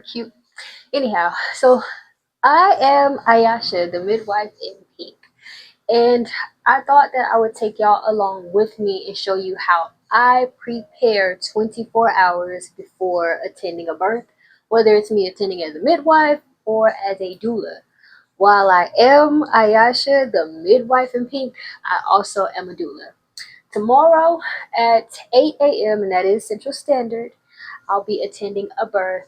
cute. Anyhow, so I am Ayasha, the midwife in pink, and I thought that I would take y'all along with me and show you how I prepare 24 hours before attending a birth, whether it's me attending as a midwife or as a doula. While I am Ayasha, the midwife in pink, I also am a doula. Tomorrow at 8 a.m., and that is Central Standard, I'll be attending a birth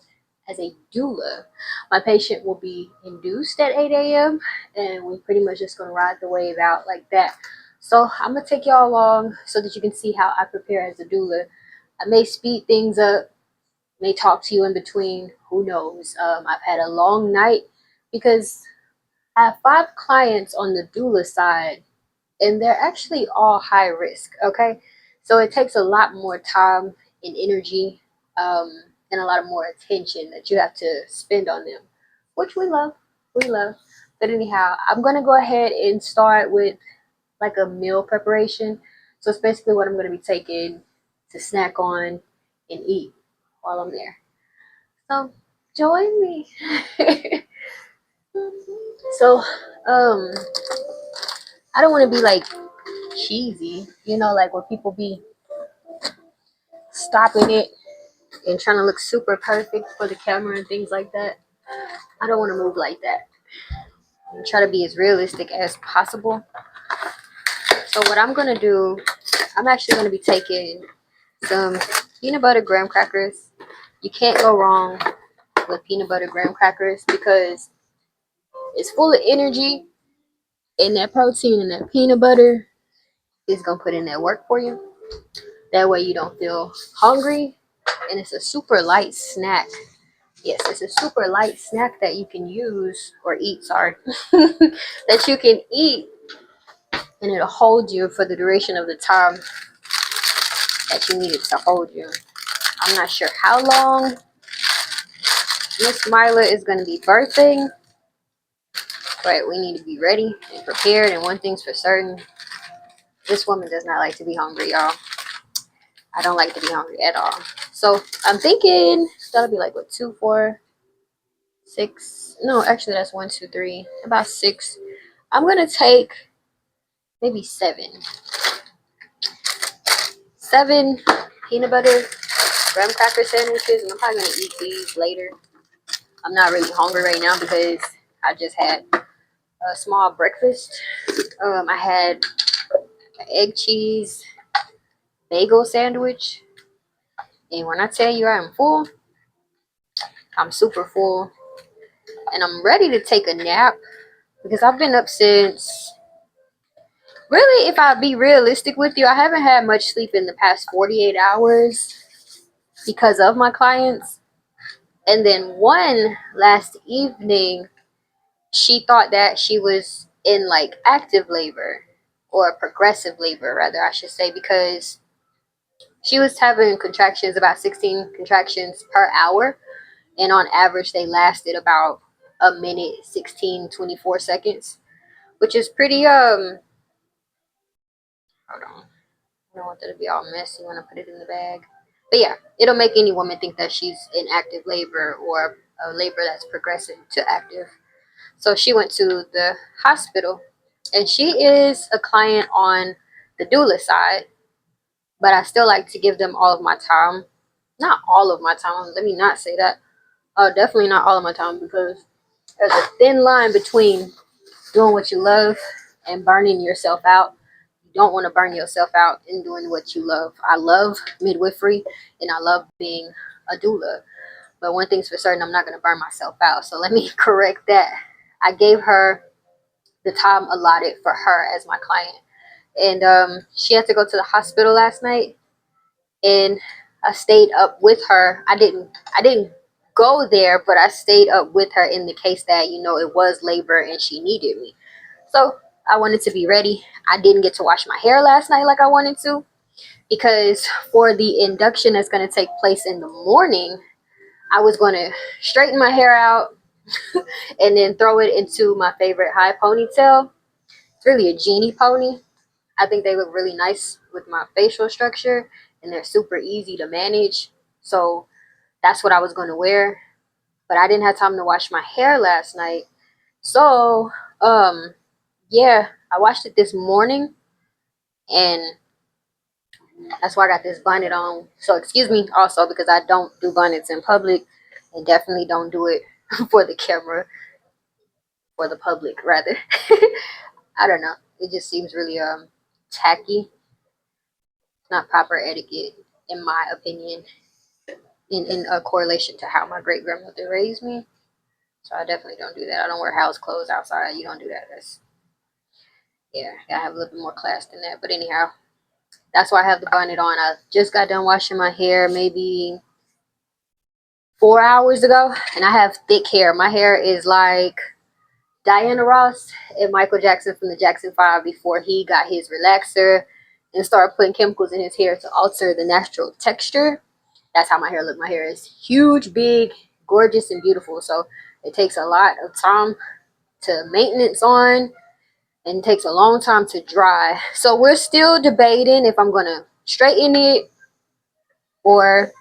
as a doula. My patient will be induced at 8 a.m., and we're pretty much just going to ride the wave out like that. So I'm going to take y'all along so that you can see how I prepare as a doula. I may speed things up, may talk to you in between, who knows. I've had a long night because I have 5 clients on the doula side, and they're actually all high risk. Okay, so it takes a lot more time and energy, and a lot of more attention that you have to spend on them, which we love. But anyhow, I'm gonna go ahead and start with like a meal preparation. So it's basically what I'm gonna be taking to snack on and eat while I'm there. So join me. So um I don't want to be like cheesy, like where people be stopping it and trying to look super perfect for the camera and things like that. I don't want to move like that. I try to be as realistic as possible. So what I'm gonna do, I'm actually gonna be taking some peanut butter graham crackers. You can't go wrong with peanut butter graham crackers because it's full of energy, and that protein and that peanut butter is gonna put in that work for you. That way you don't feel hungry, and it's a super light snack. Yes, it's a super light snack that you can use or eat, sorry, that you can eat, and it'll hold you for the duration of the time that you need it to hold you. I'm not sure how long Miss Mila is going to be birthing, but we need to be ready and prepared. And one thing's for certain, this woman does not like to be hungry, y'all. I don't like to be hungry at all. So I'm thinking that'll be like what, 2, 4, 6. No, actually that's 1, 2, 3. About 6. I'm gonna take maybe 7 peanut butter graham cracker sandwiches, and I'm probably gonna eat these later. I'm not really hungry right now because I just had a small breakfast. I had an egg cheese bagel sandwich, and when I tell you I'm full, I'm super full, and I'm ready to take a nap because I've been up since. Really, if I be realistic with you, I haven't had much sleep in the past 48 hours because of my clients. And then one last evening, she thought that she was in like active labor, or progressive labor, rather, I should say, because she was having contractions, about 16 contractions per hour. And on average, they lasted about a minute, 16, 24 seconds, which is pretty, hold on. I don't want that to be all messy when I put it in the bag. But yeah, it'll make any woman think that she's in active labor or a labor that's progressive to active. So she went to the hospital, and she is a client on the doula side, but I still like to give them all of my time. Not all of my time, let me not say that. Definitely not all of my time, because there's a thin line between doing what you love and burning yourself out. You don't want to burn yourself out in doing what you love. I love midwifery and I love being a doula. But one thing's for certain, I'm not going to burn myself out. So let me correct that. I gave her the time allotted for her as my client. And she had to go to the hospital last night, and I stayed up with her. I didn't go there, but I stayed up with her in the case that, it was labor and she needed me. So I wanted to be ready. I didn't get to wash my hair last night like I wanted to, because for the induction that's going to take place in the morning, I was going to straighten my hair out and then throw it into my favorite high ponytail. It's really a genie pony. I think they look really nice with my facial structure, and they're super easy to manage. So that's what I was going to wear. but I didn't have time to wash my hair last night. So, yeah, I washed it this morning, and that's why I got this bonnet on. So excuse me also, because I don't do bonnets in public, and definitely don't do it for the camera, for the public rather. I don't know. It just seems really tacky, not proper etiquette in my opinion, in a correlation to how my great grandmother raised me. So I definitely don't do that. I don't wear house clothes outside. You don't do that. That's, yeah, I have a little bit more class than that. But anyhow, that's why I have the bonnet on. I just got done washing my hair maybe 4 hours ago, and I have thick hair. My hair is like Diana Ross and Michael Jackson from the Jackson 5 before he got his relaxer and started putting chemicals in his hair to alter the natural texture. That's how my hair look. My hair is huge, big, gorgeous, and beautiful. So it takes a lot of time to maintenance on, and it takes a long time to dry. So we're still debating if I'm gonna straighten it or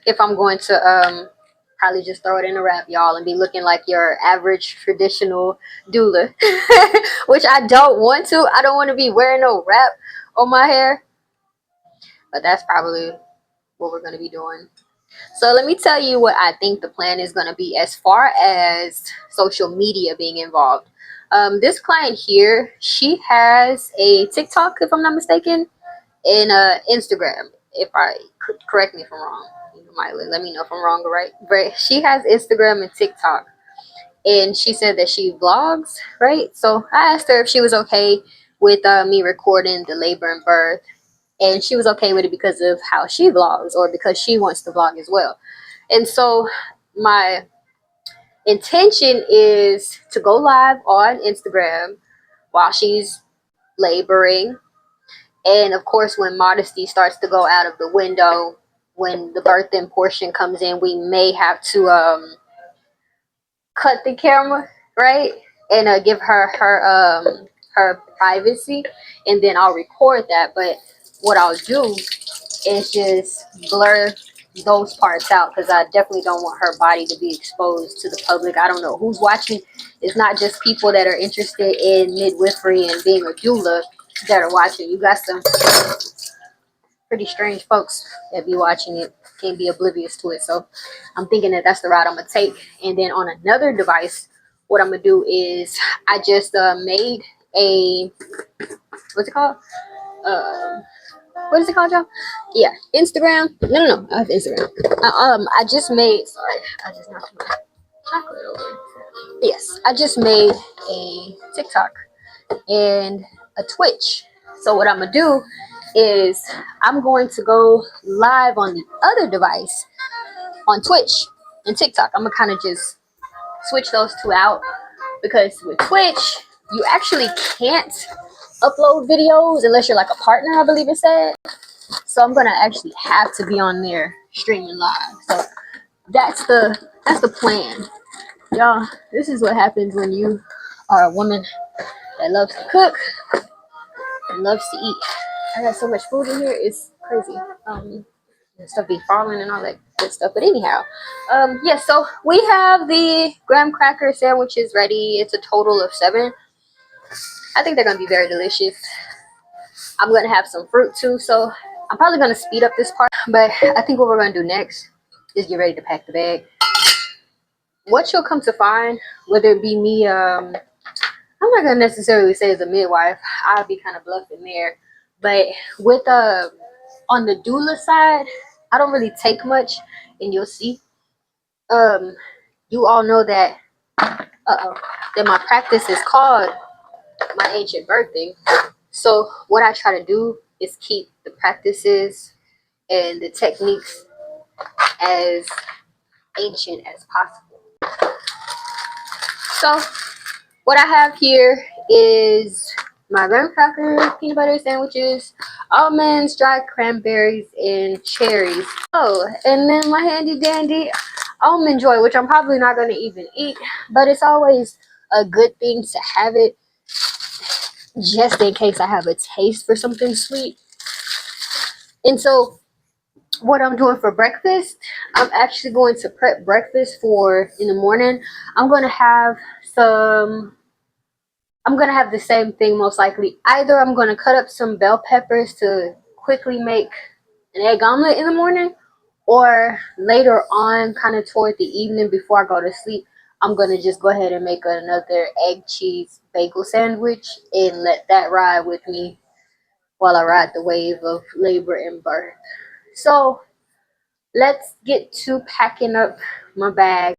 if I'm going to probably just throw it in a wrap, y'all, and be looking like your average traditional doula. Which I don't want to. I don't want to be wearing no wrap on my hair. But that's probably what we're going to be doing. So let me tell you what I think the plan is going to be as far as social media being involved. This client here, she has a TikTok, if I'm not mistaken, and Instagram. If I correct me if I'm wrong, you might let me know if I'm wrong or right. But she has Instagram and TikTok, and she said that she vlogs, right? So I asked her if she was okay with me recording the labor and birth, and she was okay with it because of how she vlogs, or because she wants to vlog as well. And so my intention is to go live on Instagram while she's laboring. And of course, when modesty starts to go out of the window, when the birthing portion comes in, we may have to cut the camera, right? And give her privacy, and then I'll record that. But what I'll do is just blur those parts out, because I definitely don't want her body to be exposed to the public. I don't know who's watching. It's not just people that are interested in midwifery and being a doula that are watching. You got some pretty strange folks that be watching it, can't be oblivious to it. So I'm thinking that that's the route I'm gonna take. And then on another device, what I'm gonna do is I just made a, what's it called, what is it called, y'all? Yeah, Instagram. No, I have Instagram. I just made, sorry, I just knocked my chocolate over. Yes, I just made a TikTok and a Twitch. So what I'm gonna do is I'm going to go live on the other device on Twitch and TikTok. I'm gonna kind of just switch those two out, because with Twitch you actually can't upload videos unless you're like a partner, I believe it said. So I'm gonna actually have to be on there streaming live. So that's the plan, y'all. This is what happens when you are a woman that loves to cook and loves to eat. I got so much food in here, it's crazy. Stuff be falling and all that good stuff. But anyhow, yeah, so we have the graham cracker sandwiches ready. It's a total of 7. I think they're gonna be very delicious. I'm gonna have some fruit too, so I'm probably gonna speed up this part. But I think what we're gonna do next is get ready to pack the bag. What you'll come to find, whether it be me, I'm not gonna necessarily say as a midwife, I'll be kind of bluffing there. But with on the doula side, I don't really take much, and you'll see. You all know that that my practice is called my ancient birthing. So what I try to do is keep the practices and the techniques as ancient as possible. So what I have here is my graham cracker peanut butter sandwiches, almonds, dried cranberries, and cherries. Oh, and then my handy dandy almond joy, which I'm probably not going to even eat, but it's always a good thing to have it just in case I have a taste for something sweet. And so what I'm doing for breakfast, I'm actually going to prep breakfast for in the morning. I'm going to have some I'm gonna have the same thing most likely. Either I'm gonna cut up some bell peppers to quickly make an egg omelet in the morning, or later on, kind of toward the evening before I go to sleep, I'm gonna just go ahead and make another egg cheese bagel sandwich and let that ride with me while I ride the wave of labor and birth. So let's get to packing up my bag